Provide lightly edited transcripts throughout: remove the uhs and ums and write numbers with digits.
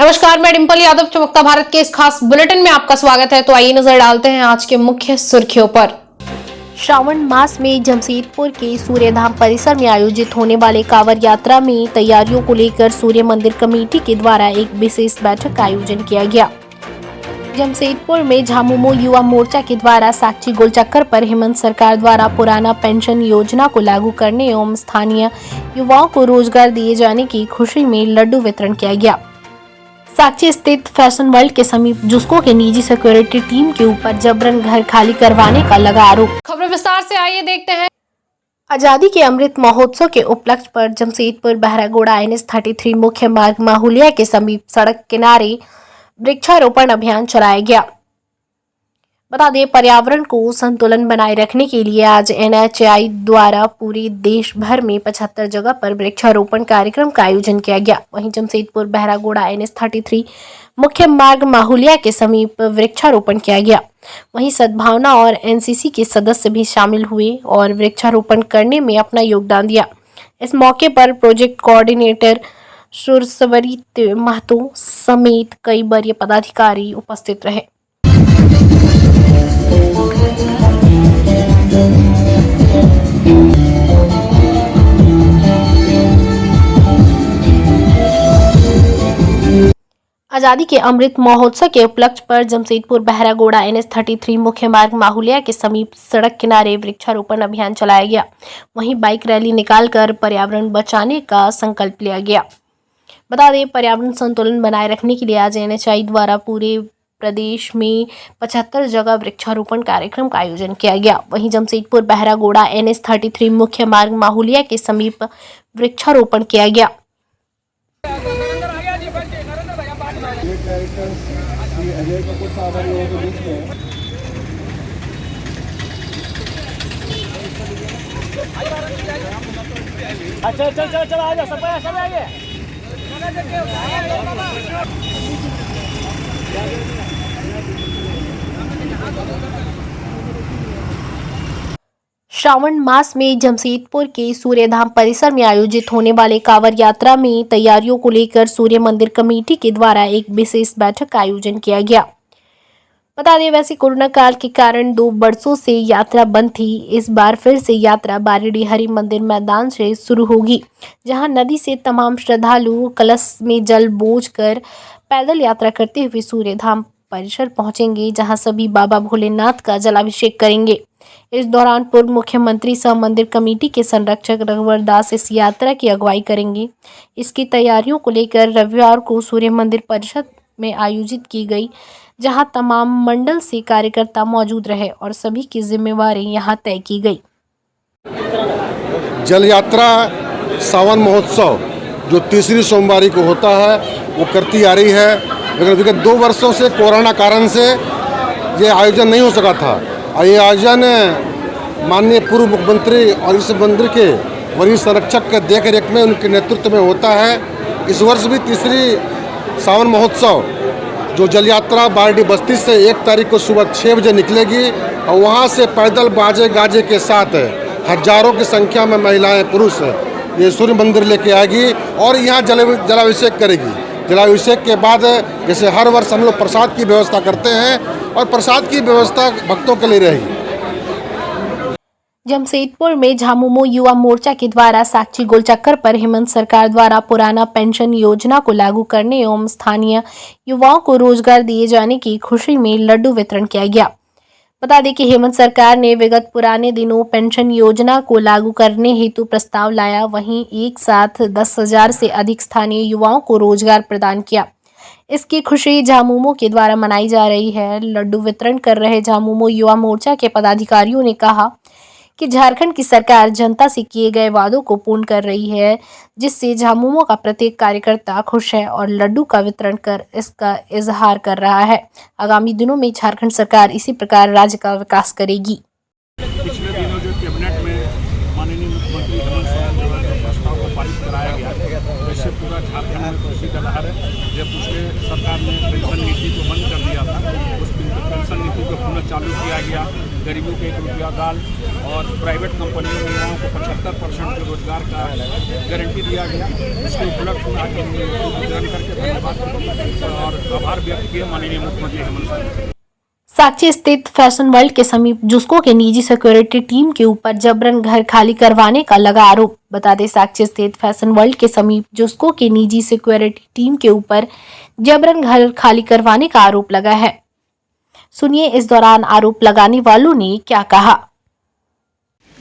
नमस्कार, मैं डिंपल यादव चमकता भारत के इस खास बुलेटिन में आपका स्वागत है। तो आइए नजर डालते हैं आज के मुख्य सुर्खियों पर। श्रावण मास में जमशेदपुर के सूर्यधाम परिसर में आयोजित होने वाले कांवड़ यात्रा में तैयारियों को लेकर सूर्य मंदिर कमेटी के द्वारा एक विशेष बैठक का आयोजन किया गया। जमशेदपुर में झामुमो युवा मोर्चा के द्वारा साक्षी गोलचक्कर पर हेमंत सरकार द्वारा पुराना पेंशन योजना को लागू करने एवं स्थानीय युवाओं को रोजगार दिए जाने की खुशी में लड्डू वितरण किया गया। साक्षी स्थित फैशन वर्ल्ड के समीप जुस्को के निजी सिक्योरिटी टीम के ऊपर जबरन घर खाली करवाने का लगा आरोप। खबरें विस्तार से, आइए देखते हैं। आजादी के अमृत महोत्सव के उपलक्ष्य पर जमशेदपुर बहरागोड़ा NH-33 मुख्य मार्ग माहुलिया के समीप सड़क किनारे वृक्षारोपण अभियान चलाया गया। बता दें, पर्यावरण को संतुलन बनाए रखने के लिए आज NHAI द्वारा पूरे देश भर में 75 जगह पर वृक्षारोपण कार्यक्रम का आयोजन किया गया। वहीं जमशेदपुर बहरागोड़ा NH-33 मुख्य मार्ग माहुलिया के समीप वृक्षारोपण किया गया। वहीं सद्भावना और NCC के सदस्य भी शामिल हुए और वृक्षारोपण करने में अपना योगदान दिया। इस मौके पर प्रोजेक्ट कोऑर्डिनेटर सुरसवरी महतो समेत कई वरीय पदाधिकारी उपस्थित रहे। आजादी के अमृत महोत्सव के उपलक्ष्य पर जमशेदपुर बहरागोड़ा NH-33 मुख्य मार्ग माहुलिया के समीप सड़क किनारे वृक्षारोपण अभियान चलाया गया। वहीं बाइक रैली निकालकर पर्यावरण बचाने का संकल्प लिया गया। बता दें, पर्यावरण संतुलन बनाए रखने के लिए आज NHAI द्वारा पूरे प्रदेश में 75 जगह वृक्षारोपण कार्यक्रम का आयोजन किया गया। वहीं जमशेदपुर बहरागोड़ा NH-33 मुख्य मार्ग माहुलिया के समीप वृक्षारोपण किया गया। अच्छा चल आ जाओ, सब आगे। श्रावण मास में जमशेदपुर के सूर्यधाम परिसर में आयोजित होने वाले कांवड़ यात्रा में तैयारियों को लेकर सूर्य मंदिर कमेटी के द्वारा एक विशेष बैठक का आयोजन किया गया। बता दें, वैसे कोरोना काल के कारण 2 वर्षों से यात्रा बंद थी। इस बार फिर से यात्रा बारिडी हरि मंदिर मैदान से शुरू होगी, जहां नदी से तमाम श्रद्धालु कलश में जल बोझ कर पैदल यात्रा करते हुए सूर्यधाम परिसर पहुंचेंगे, जहां सभी बाबा भोलेनाथ का जलाभिषेक करेंगे। इस दौरान पूर्व मुख्यमंत्री सह मंदिर कमेटी के संरक्षक रघुवर दास इस यात्रा की अगुवाई करेंगे। इसकी तैयारियों को लेकर रविवार को सूर्य मंदिर परिषद में आयोजित की गई, जहां तमाम मंडल से कार्यकर्ता मौजूद रहे और सभी की जिम्मेवारी यहां तय की गई। जल यात्रा सावन महोत्सव जो तीसरी सोमवारी को होता है वो करती आ रही है, लेकिन विगत 2 वर्षों से कोरोना कारण से ये आयोजन नहीं हो सका था। और ये आयोजन माननीय पूर्व मुख्यमंत्री और इस मंदिर के वरिष्ठ संरक्षक के देख रेख में, उनके नेतृत्व में होता है। इस वर्ष भी तीसरी सावन महोत्सव जो जल यात्रा बारडी बस्ती से 1 तारीख को सुबह 6 बजे निकलेगी और वहाँ से पैदल बाजे गाजे के साथ हजारों की संख्या में महिलाएं पुरुष ये सूर्य मंदिर लेके आएगी और यहाँ जलाभिषेक करेगी। जलाभिषेक के बाद जैसे हर वर्ष हम लोग प्रसाद की व्यवस्था करते हैं और प्रसाद की व्यवस्था भक्तों के लिए रहेगी। जमशेदपुर में झामुमो युवा मोर्चा के द्वारा साक्षी गोलचक्कर पर हेमंत सरकार द्वारा पुराना पेंशन योजना को लागू करने एवं स्थानीय युवाओं को रोजगार दिए जाने की खुशी में लड्डू वितरण किया गया। बता दें कि हेमंत सरकार ने विगत पुराने दिनों पेंशन योजना को लागू करने हेतु प्रस्ताव लाया, वहीं एक साथ 10,000 से अधिक स्थानीय युवाओं को रोजगार प्रदान किया। इसकी खुशी झामुमो के द्वारा मनाई जा रही है। लड्डू वितरण कर रहे झामुमो युवा मोर्चा के पदाधिकारियों ने कहा कि झारखंड की सरकार जनता से किए गए वादों को पूर्ण कर रही है, जिससे झामुमो का प्रत्येक कार्यकर्ता खुश है और लड्डू का वितरण कर इसका इजहार कर रहा है। आगामी दिनों में झारखंड सरकार इसी प्रकार राज्य का विकास करेगी। पिछले दिनों जो कैबिनेट में माननीय मुख्यमंत्री हेमंत सरकार के प्रस्ताव को पारित कराया गया, वैसे पूरा झारखंड में खुशी का लहर है। जब पिछले सरकार ने पेंशन नीति को बंद कर दिया था, उस पेंशन नीति को पुनः चालू किया गया। गरीबों के 1 रुपया गाल और प्राइवेट कंपनियों में युवाओं को 75% के रोजगार का गारंटी दिया गया। इसके उपलक्ष्य में आज हमने वितरण करके धन्यवाद और आभार व्यक्त किया माननीय मुख्यमंत्री हेमंत सोरेन। साक्षी स्थित फैशन वर्ल्ड के समीप जुस्को के निजी सिक्योरिटी टीम के ऊपर जबरन घर खाली करवाने का लगा आरोप। बता दें, साक्षी स्थित फैशन वर्ल्ड के समीप जुस्को के निजी सिक्योरिटी टीम के ऊपर जबरन घर खाली करवाने का आरोप लगा है। सुनिए इस दौरान आरोप लगाने वालों ने क्या कहा।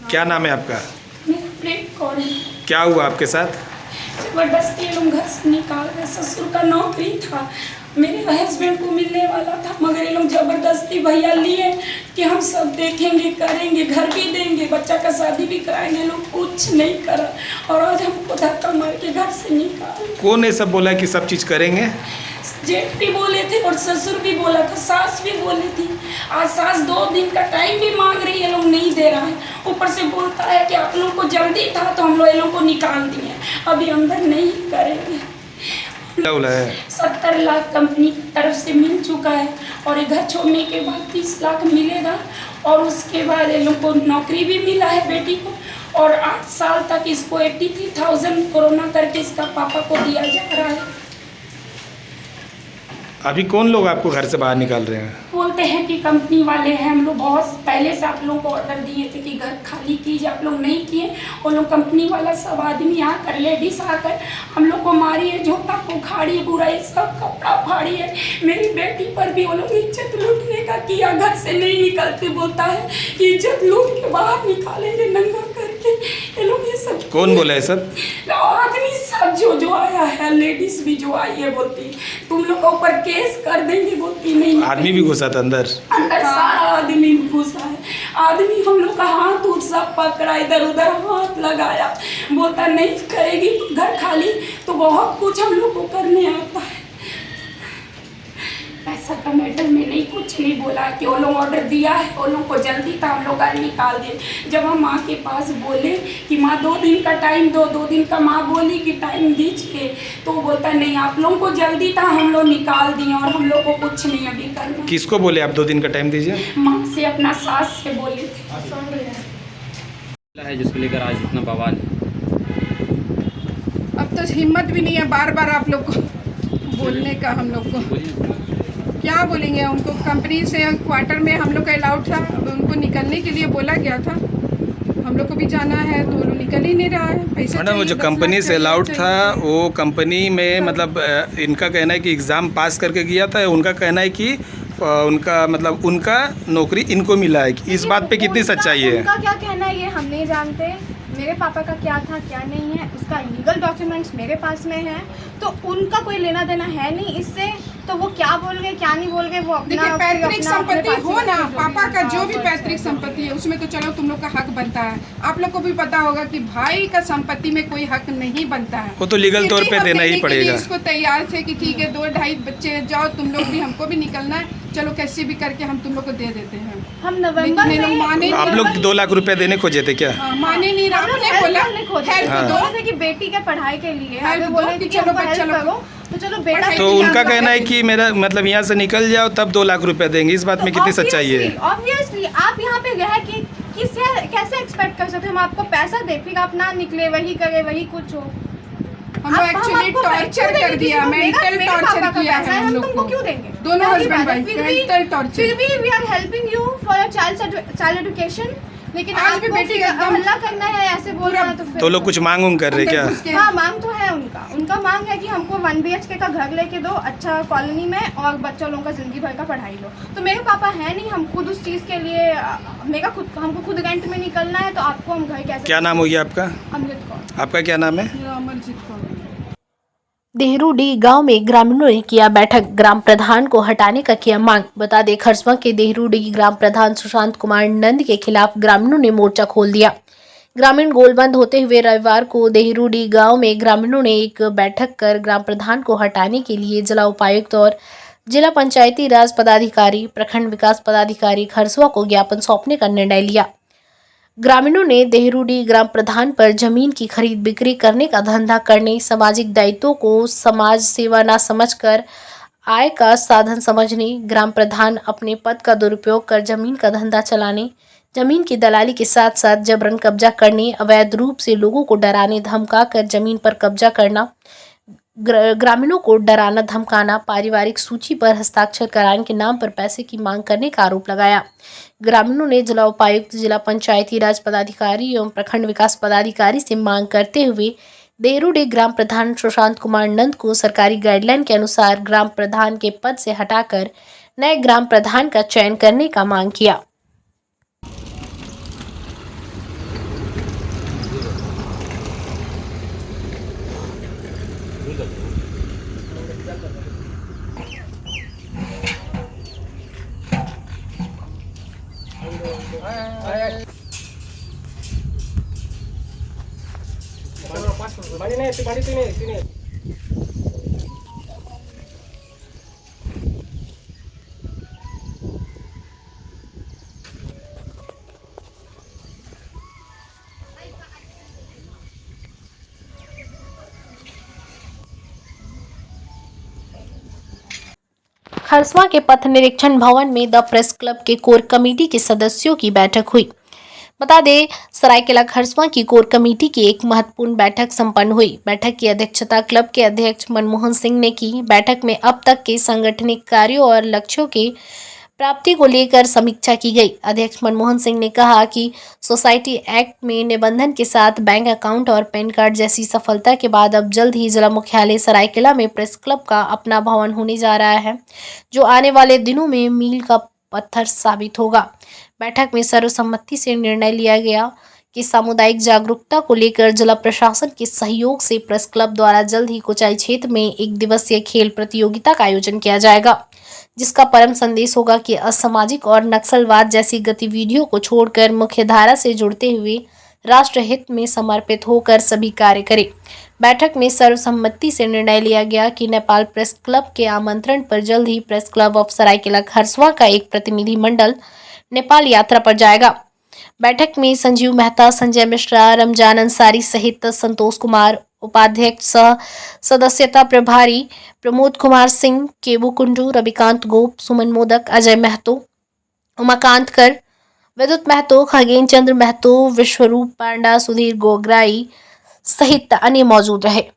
क्या नाम है आपका? मेरा प्रेम कौन है? क्या हुआ आपके साथ? जबरदस्ती लोग घर से निकाल रहे। ससुर का नौकरी था, मेरे हस्बैंड को मिलने वाला था, मगर ये लोग जबरदस्ती भैया लिए कि हम सब देखेंगे, करेंगे, घर भी देंगे, बच्चा का शादी भी कराएंगे। लोग कुछ नहीं करा और आज हमको धक्का मार के घर से निकाल। कौन ने सब बोला कि सब चीज़ करेंगे? जेठ भी बोले थे और ससुर भी बोला था, सास भी बोली थी। आज सास 2 दिन का टाइम भी मांग रही है, लोग नहीं दे रहा है। ऊपर से बोलता है कि आप लोग को जल्दी था तो हम लोग ये लोग को निकाल दिए, अभी अंदर नहीं करेंगे। 70 लाख कंपनी की तरफ से मिल चुका है और ये घर छोड़ने के बाद 30 लाख मिलेगा और उसके बाद ये लोग को नौकरी भी मिला है बेटी को और 8 साल तक इसको 83,000 कोरोना करके इसका पापा को दिया जा रहा है। अभी कौन लोग आपको घर से बाहर निकाल रहे हैं? बोलते हैं कि कंपनी वाले हैं, हम लोग बहुत पहले से आप लोगों को ऑर्डर दिए थे कि घर खाली कीजिए, आप लोग नहीं किए। वो लोग कंपनी वाला सब आदमी आकर, लेडीज आकर हम लोग को मारी है, झोंका को उखाड़ी है, पूरा ये सब कपड़ा फाड़ी है। मेरी बेटी पर भी वो लोग इज्जत लूटने का किया, घर से नहीं निकलते, बोलता है कि इज्जत लूट के बाहर निकालेंगे नंगा करके। ये लोग ये सब कौन बोला है सब? आदमी सब जो आया है, लेडीज भी जो आई है, बोलती तुम लोग के ऊपर केस कर देंगे, बोलती नहीं। आदमी भी घुसा था अंदर सारा आदमी घुसा है। आदमी हम लोग का हाथ उठ सब पकड़ा, इधर उधर हाथ लगाया, बोलता नहीं करेगी तो घर खाली। तो बहुत कुछ हम लोग को करने आता है। पैसा का मैटर में नहीं, कुछ नहीं बोला कि वो लोग ऑर्डर दिया है, वो लोग को जल्दी था, हम लोग घर निकाल दिए। जब हम माँ के पास बोले कि माँ 2 दिन का टाइम दो, 2 दिन का माँ बोली कि टाइम दीजिए, तो बोलता नहीं आप लोगों को जल्दी था, हम लोग निकाल दिए और हम लोग को कुछ नहीं अभी करना। किसको बोले आप 2 दिन का टाइम दीजिए? माँ से, अपना सास से बोले थे। है जिसको लेकर आज इतना बवाल। अब तो हिम्मत भी नहीं है बार बार आप लोग को बोलने का। हम लोग को क्या बोलेंगे, उनको कंपनी से क्वार्टर में हम लोग का अलाउड था, उनको निकलने के लिए बोला गया था। हम लोग को भी जाना है तो वो निकल ही नहीं रहा है। पैसा मैडम, वो जो कंपनी से अलाउड था, वो कंपनी में मतलब इनका कहना है कि एग्ज़ाम पास करके गया था, उनका कहना है कि उनका मतलब उनका नौकरी इनको मिला है। इस बात पे कितनी सच्चाई है? उनका क्या कहना है ये हम नहीं जानते। मेरे पापा का क्या था क्या नहीं है, उसका लीगल डॉक्यूमेंट्स मेरे पास में है, तो उनका कोई लेना देना है नहीं इससे। तो वो क्या बोल गए क्या नहीं बोल गए वो अपना, देखिए पैतृक संपत्ति हो ना, पापा का जो भी पैतृक संपत्ति है उसमें तो चलो तुम लोग का हक बनता है। आप लोग को भी पता होगा कि भाई का संपत्ति में कोई हक नहीं बनता है, वो तो लीगल तौर पे देना ही पड़ेगा। इसको तैयार थे कि ठीक है 2-2.5 बच्चे जाओ, तुम लोग भी, हमको भी निकलना है, चलो कैसे भी करके हम तुम लोग को दे देते हैं। हम नवंबर में माने, आप लोग 2 लाख रुपए देने खोजे थे क्या? माने नहीं रहा, बोले थे कि बेटी के पढ़ाई के लिए बोले कि चलो बच्चा करो, तो चलो बेटा। तो उनका कहना है कि मेरा मतलब यहाँ से निकल जाओ तब 2 लाख रुपए देंगे। इस बात में कितनी सच्चाई है? ऑब्वियसली आप यहाँ पे रह कि किससे कैसे एक्सपेक्ट कर सकते हैं हम आपको पैसा दे, फिर आप ना निकले, वही करे, वही कुछ हो। हम एक्चुअली टॉर्चर कर दिया, मेंटल टॉर्चर किया है हम लोग को। क्यों देंगे? दोनों हस्बैंड वाइफ मेंटल टॉर्चर। फिर भी we are helping you for your child education, लेकिन आज भी बेटी हमला करना है, ऐसे बोल रहा है। तो लोग कुछ मांग कर रहे क्या? हाँ, मांग तो है उनका मांग है कि हमको 1 BHK का घर लेके दो, अच्छा कॉलोनी में, और बच्चों लोगों का जिंदगी भर का पढ़ाई लो। तो मेरे पापा है नहीं, हम खुद उस चीज़ के लिए हमको खुद रेंट में निकलना है, तो आपको हम घर कैसे। क्या नाम हो गया आपका? अमृत कौर। आपका क्या नाम है? अमरजीत कौर। देहरूडी गांव में ग्रामीणों ने किया बैठक, ग्राम प्रधान को हटाने का किया मांग। बता दें, खरसवां के देहरूडी ग्राम प्रधान सुशांत कुमार नंद के खिलाफ ग्रामीणों ने मोर्चा खोल दिया। ग्रामीण गोलबंद होते हुए रविवार को देहरूडी गांव में ग्रामीणों ने एक बैठक कर ग्राम प्रधान को हटाने के लिए जिला उपायुक्त और जिला पंचायती राज पदाधिकारी, प्रखंड विकास पदाधिकारी खरसवां को ज्ञापन सौंपने का निर्णय लिया। ग्रामीणों ने देहरूडी ग्राम प्रधान पर जमीन की खरीद बिक्री करने का धंधा करने, सामाजिक दायित्वों को समाज सेवा न समझकर आय का साधन समझने, ग्राम प्रधान अपने पद का दुरुपयोग कर जमीन का धंधा चलाने, जमीन की दलाली के साथ साथ जबरन कब्जा करने, अवैध रूप से लोगों को डराने धमकाकर जमीन पर कब्जा करना, ग्रामीणों को डराना धमकाना, पारिवारिक सूची पर हस्ताक्षर कराने के नाम पर पैसे की मांग करने का आरोप लगाया। ग्रामीणों ने जिला उपायुक्त, जिला पंचायती राज पदाधिकारी एवं प्रखंड विकास पदाधिकारी से मांग करते हुए देहरोडे ग्राम प्रधान सुशांत कुमार नंद को सरकारी गाइडलाइन के अनुसार ग्राम प्रधान के पद से हटाकर नए ग्राम प्रधान का चयन करने का मांग किया। खरसवां के पथ निरीक्षण भवन में द प्रेस क्लब के कोर कमेटी के सदस्यों की बैठक हुई। बता दें, सरायकेला खरसवां की कोर कमेटी की एक महत्वपूर्ण बैठक संपन्न हुई। बैठक की अध्यक्षता क्लब के अध्यक्ष मनमोहन सिंह ने की। बैठक में अब तक के सांगठनिक कार्यों और लक्ष्यों के प्राप्ति को लेकर समीक्षा की गई। अध्यक्ष मनमोहन सिंह ने कहा कि सोसाइटी एक्ट में निबंधन के साथ बैंक अकाउंट और पैन कार्ड जैसी सफलता के बाद अब जल्द ही जिला मुख्यालय सरायकेला में प्रेस क्लब का अपना भवन होने जा रहा है, जो आने वाले दिनों में मील का पत्थर साबित होगा। बैठक में सर्वसम्मति से निर्णय लिया गया कि सामुदायिक जागरूकता को लेकर जिला प्रशासन के सहयोग से प्रेस क्लब द्वारा जल्द ही कोचाई क्षेत्र में एक दिवसीय खेल प्रतियोगिता का आयोजन किया जाएगा, जिसका परम संदेश होगा कि असामाजिक और नक्सलवाद जैसी गतिविधियों को छोड़कर मुख्य धारा से जुड़ते हुए राष्ट्र हित में समर्पित होकर सभी कार्य करें। बैठक में सर्वसम्मति से निर्णय लिया गया कि नेपाल प्रेस क्लब के आमंत्रण पर जल्द ही press club of Saraikela Kharsawan का एक प्रतिनिधि मंडल नेपाल यात्रा पर जाएगा। बैठक में संजीव मेहता, संजय मिश्रा, रमजान अंसारी सहित संतोष कुमार, उपाध्यक्ष सह सदस्यता प्रभारी प्रमोद कुमार सिंह, केबू कुंडू, रविकांत गोप, सुमन मोदक, अजय महतो, उमाकांत कर, विद्युत महतो, खगेन चंद्र महतो, विश्वरूप पांडा, सुधीर गोगराई सहित अन्य मौजूद रहे।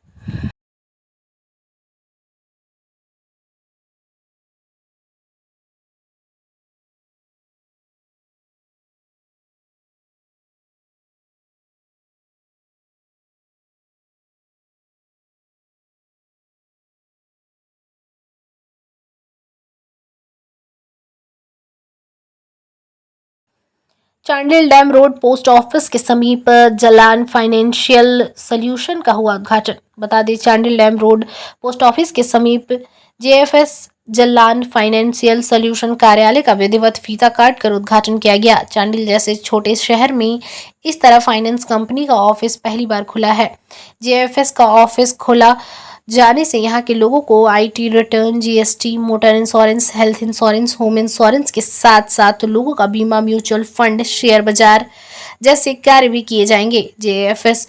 Chandil dam road post office के समीप जलान फाइनेंशियल सॉल्यूशन का हुआ उद्घाटन। बता दें, Chandil dam road post office के समीप जेएफएस जलान फाइनेंशियल सॉल्यूशन कार्यालय का विधिवत फीता काट कर उद्घाटन किया गया। चांडिल जैसे छोटे शहर में इस तरह फाइनेंस कंपनी का ऑफिस पहली बार खुला है। जेएफएस का ऑफिस खोला जाने से यहाँ के लोगों को IT return, GST, motor insurance, health insurance, home insurance के साथ साथ लोगों का बीमा, म्यूचुअल फंड, शेयर बाजार जैसे कार्य भी किए जाएंगे। जेएफएस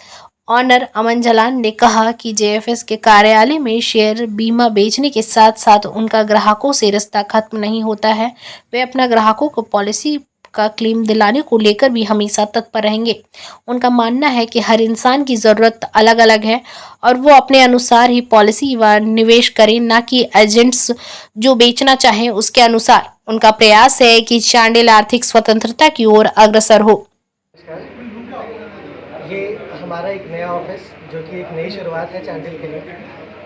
ऑनर अमन जलान ने कहा कि जेएफएस के कार्यालय में शेयर बीमा बेचने के साथ साथ उनका ग्राहकों से रिश्ता खत्म नहीं होता है। वे अपना ग्राहकों को पॉलिसी का क्लेम दिलाने को लेकर भी हमेशा तत्पर रहेंगे। उनका मानना है कि हर इंसान की ज़रूरत अलग अलग है और वो अपने अनुसार ही पॉलिसी व निवेश करें, ना कि एजेंट्स जो बेचना चाहें उसके अनुसार। उनका प्रयास है कि चांडिल आर्थिक स्वतंत्रता की ओर अग्रसर हो। ये हमारा एक नया ऑफिस जो कि एक नई शुरुआत है चांडिल के लिए।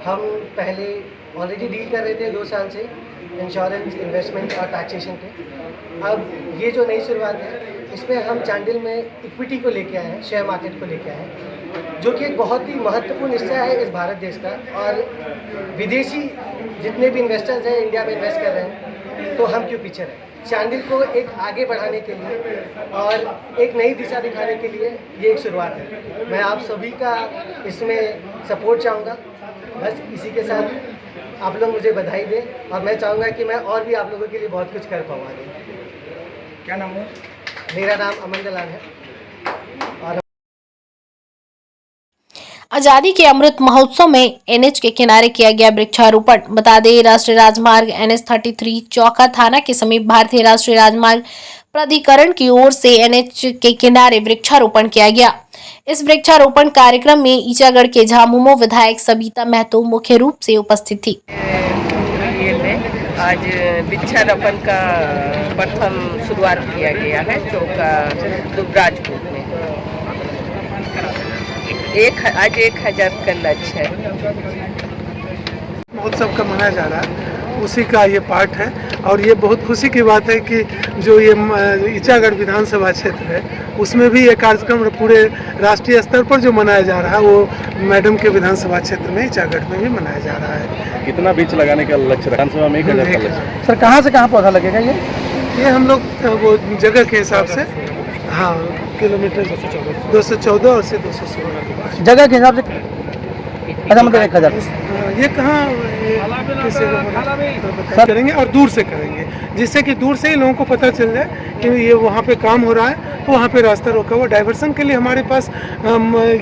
हम पहले ऑलरेडी डील कर रहे थे 2 साल से इंश्योरेंस, इन्वेस्टमेंट और टैक्सेशन के। अब ये जो नई शुरुआत है इसमें हम चांडिल में इक्विटी को लेके आए हैं, शेयर मार्केट को लेके आए हैं, जो कि एक बहुत ही महत्वपूर्ण हिस्सा है इस भारत देश का। और विदेशी जितने भी इन्वेस्टर्स हैं इंडिया में इन्वेस्ट कर रहे हैं, तो हम क्यों पीछे रहें। चांडिल को एक आगे बढ़ाने के लिए और एक नई दिशा दिखाने के लिए ये एक शुरुआत है। मैं आप सभी का इसमें सपोर्ट चाहूँगा। बस इसी के साथ आप लोग मुझे बधाई दें और मैं चाहूँगा कि मैं और भी आप लोगों के लिए बहुत कुछ कर पाऊँ आगे। क्या नाम है? मेरा नाम अमन जलान है। और आजादी के अमृत महोत्सव में एनएच के किनारे किया गया वृक्षारोपण। बता दें, राष्ट्रीय राजमार्ग NH 33 चौका थाना के समीप भारतीय राष्ट्रीय राजमार्ग प्राधिकरण की ओर से एनएच के किनारे वृक्षारोपण किया गया। इस वृक्षारोपण कार्यक्रम में ईचागढ़ के झामुमो विधायक सबिता महतो मुख्य रूप से उपस्थित थी। आज वृक्षारोपण का प्रथम शुरुआत किया गया है चौका दुबराजपुर में। आज 1000 का लक्ष्य है। महोत्सव का मनाया जा रहा है, उसी का ये पार्ट है और ये बहुत खुशी की बात है कि जो ये ईचागढ़ विधानसभा क्षेत्र है उसमें भी ये कार्यक्रम पूरे राष्ट्रीय स्तर पर जो मनाया जा रहा है वो मैडम के विधानसभा क्षेत्र में ईचागढ़ में भी मनाया जा रहा है। कितना वृक्ष लगाने का लक्ष्य विधानसभा में? 1000 का लक्ष्य। सर कहाँ से कहाँ पौधा लगेगा ये हम लोग वो जगह के हिसाब से, हाँ, किलोमीटर 214 और से 216 जगह के हिसाब से। अच्छा, मतलब 1000 ये कहाँ करेंगे और दूर से करेंगे, जिससे कि दूर से ही लोगों को पता चल जाए कि ये वहाँ पे काम हो रहा है, तो वहाँ पे रास्ता रोका हुआ। डाइवर्सन के लिए हमारे पास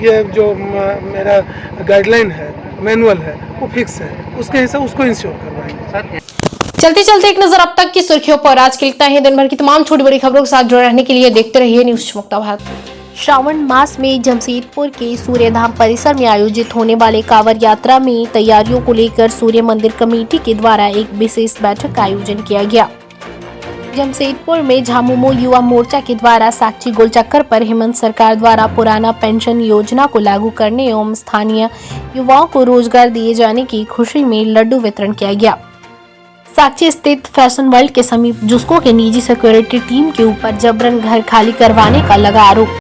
ये जो मेरा गाइडलाइन है, मैनुअल है, वो फिक्स है, उसके हिसाब उसको इंश्योर करवाएंगे। चलते चलते एक नजर अब तक की सुर्खियों पर। आज के लिखता है दिन भर की तमाम छोटी बड़ी खबरों के साथ जुड़े रहने के लिए देखते रहिए न्यूज़ चमकता भारत। श्रावण मास में जमशेदपुर के सूर्यधाम परिसर में आयोजित होने वाले कांवड़ यात्रा में तैयारियों को लेकर सूर्य मंदिर कमेटी के द्वारा एक विशेष बैठक का आयोजन किया गया। जमशेदपुर में झामुमो युवा मोर्चा के द्वारा साक्षी गोलचक्कर पर हेमंत सरकार द्वारा पुराना पेंशन योजना को लागू करने एवं स्थानीय युवाओं को रोजगार दिए जाने की खुशी में लड्डू वितरण किया गया। साक्षी स्थित फैशन वर्ल्ड के समीप जुस्को के निजी सिक्योरिटी टीम के ऊपर जबरन घर खाली करवाने का लगा आरोप।